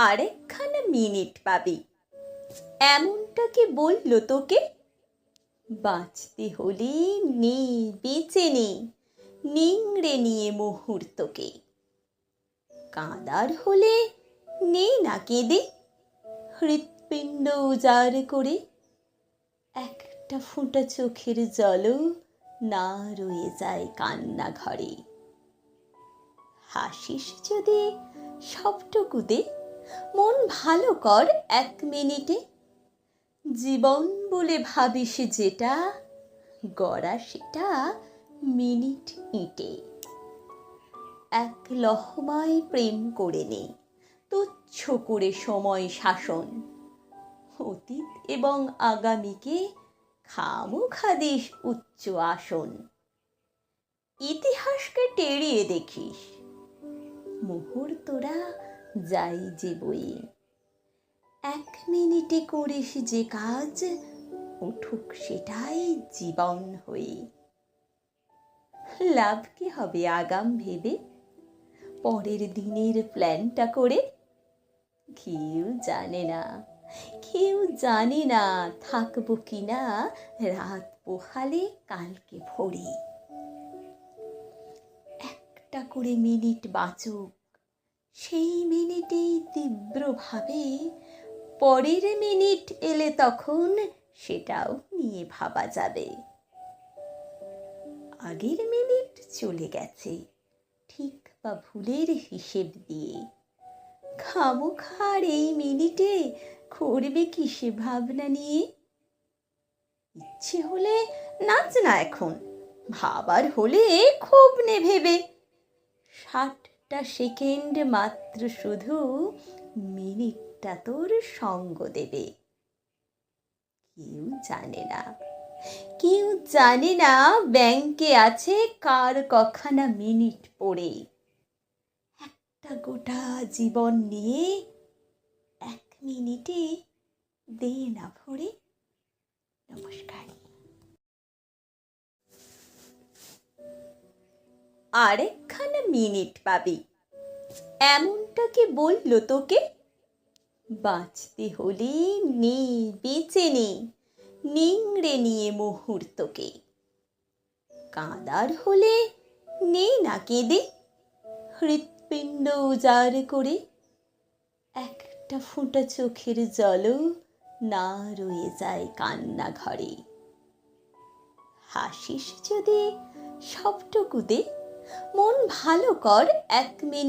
আরেকখানা minute পাবি, এমনটা কি বললো তোকে? বাঁচতে হলে নে, বেঁচে নে, নিংড়ে নিয়ে মুহূর্তকে। কাঁদার হলে নে না কেঁদে, হৃৎপিণ্ড উজাড় করে। একটা ফোঁটা চোখের জলও না রয়ে যায় কান্না ঘরে। হাসিস যদি সবটুকুতে, মন ভালো কর 1 মিনিটে। জীবন বলে ভাবিস যেটা, গড়া সেটা মিনিট ইঁটে। এক লহমায় প্রেম করে নে, তুচ্ছ করে সময় শাসন। অতীত এবং আগামীকে খামোখা দিস উচ্চ আসন। ইতিহাসকে টেড়িয়ে দেখিস, মুহূর্তরা যাই যে বয়ে। 1 মিনিটে করিস যে কাজ, উঠুক সেটাই জীবন হয়ে। লাভ কি হবে আগাম ভেবে, পরের দিনের প্ল্যানটা করে? কেউ জানে না, কেউ জানে না থাকবো কিনা রাত পোহালে কালকে ভোরে। একটা করে মিনিট বাঁচুক, সেই মিনিটেই তীব্রভাবে পরের মিনিট এলে তখন সেটাও নিয়ে ভাবা যাবে। আগের মিনিট চলে গেছে ঠিক বা ভুলের হিসেব দিয়ে। খামোখার এই মিনিটে করবে কি সে ভাবনা নিয়ে? ইচ্ছে হলে নাচ না এখন, ভাবার হলে খুব নে ভেবে। 60টা সেকেন্ড মাত্র, শুধু মিনিটটা তোর সঙ্গ দেবে। কেউ জানে না, কেউ জানে না ব্যাংকে আছে কার কখানা মিনিট পড়ে। একটা গোটা জীবন নিয়ে 1 মিনিটে দে না ভরে। নমস্কার। আরেকখানা মিনিট পাবি, এমনটা কি বললো তোকে? বাঁচতে হলে নে, বেঁচে নে, নিংড়ে নিয়ে মুহূর্তকে। কাঁদার হলে নে না কেঁদে, হৃৎপিণ্ড উজাড় করে। একটা ফোঁটা চোখের জলও না রয়ে যায় কান্না ঘরে। হাসিস যদি সবটুকুতে, মন ভালো কর 1 মিনিট।